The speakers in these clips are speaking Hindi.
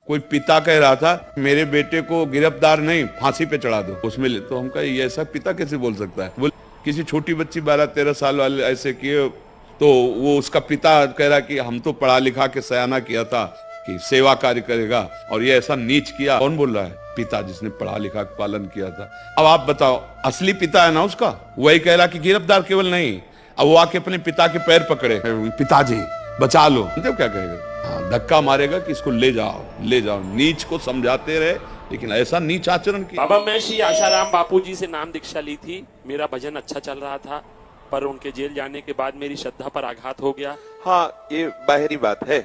कोई पिता कह रहा था मेरे बेटे को गिरफ्तार नहीं फांसी पे चढ़ा दो, उसमें ले तो हम कहा ये ऐसा पिता कैसे बोल सकता है। बोल किसी छोटी बच्ची 12-13 साल वाले ऐसे किए तो वो उसका पिता कह रहा कि हम तो पढ़ा लिखा के सयाना किया था कि सेवा कार्य करेगा और ये ऐसा नीच किया। कौन बोल रहा है? पिता जिसने पढ़ा लिखा पालन किया था। अब आप बताओ, असली पिता है ना उसका, वही कह रहा कि गिरफ्तार केवल नहीं, अब वो आके अपने पिता के पैर पकड़े, पिताजी बचा लो, तो क्या कहेगा? हाँ, धक्का मारेगा कि इसको ले जाओ ले जाओ। नीच को समझाते रहे लेकिन ऐसा नीच आचरण किया। बाबा मैं श्री आशाराम बापू जी से नाम दीक्षा ली थी, मेरा भजन अच्छा चल रहा था, पर उनके जेल जाने के बाद मेरी श्रद्धा पर आघात हो गया। हाँ, ये बाहरी बात है।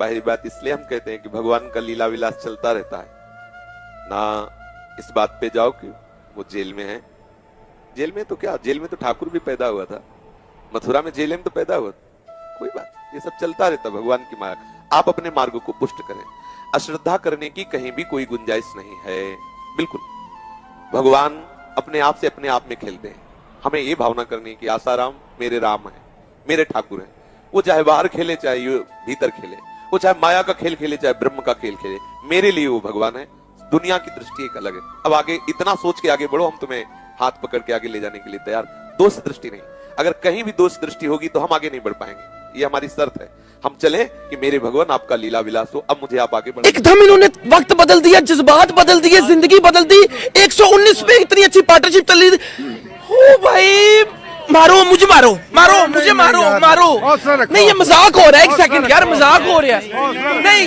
बाहरी बात इसलिए हम कहते हैं कि भगवान का लीला विलास चलता रहता है ना। इस बात पे जाओ कि वो जेल में है। जेल में तो क्या, जेल में तो ठाकुर भी पैदा हुआ था, मथुरा में जेल में तो पैदा हुआ था। कोई बात, ये सब चलता रहता भगवान की माया। आप अपने मार्ग को पुष्ट करें, अश्रद्धा करने की कहीं भी कोई गुंजाइश नहीं है। बिल्कुल भगवान अपने आप से अपने आप में खेलते हैं। हमें ये भावना करनी है कि आसाराम मेरे राम है, मेरे ठाकुर है। वो चाहे बाहर खेले चाहे भीतर खेले, वो चाहे माया का खेल खेले चाहे ब्रह्म का खेल खेले, मेरे लिए वो भगवान है। दुनिया की दृष्टि एक अलग है। अब आगे इतना सोच के आगे बढ़ो, हम तुम्हें हाथ पकड़ के आगे ले जाने के लिए तैयार। दोष दृष्टि नहीं, अगर कहीं भी दोष दृष्टि होगी तो हम आगे नहीं बढ़ पाएंगे। ये हमारी शर्त है। हम चले कि मेरे भगवान आपका लीला विलास हो, अब मुझे आप आगे बढ़ो। एकदम इन्होंने वक्त बदल दिया, जज्बात बदल दिए, जिंदगी बदल दी। 119 पे इतनी अच्छी पार्टनरशिप चल रही थी। ओ भाई मारो मुझे, मारो मारो मुझे, मारो मारो। नहीं ये मजाक हो रहा है, एक सेकंड यार, मजाक हो रहा है। नहीं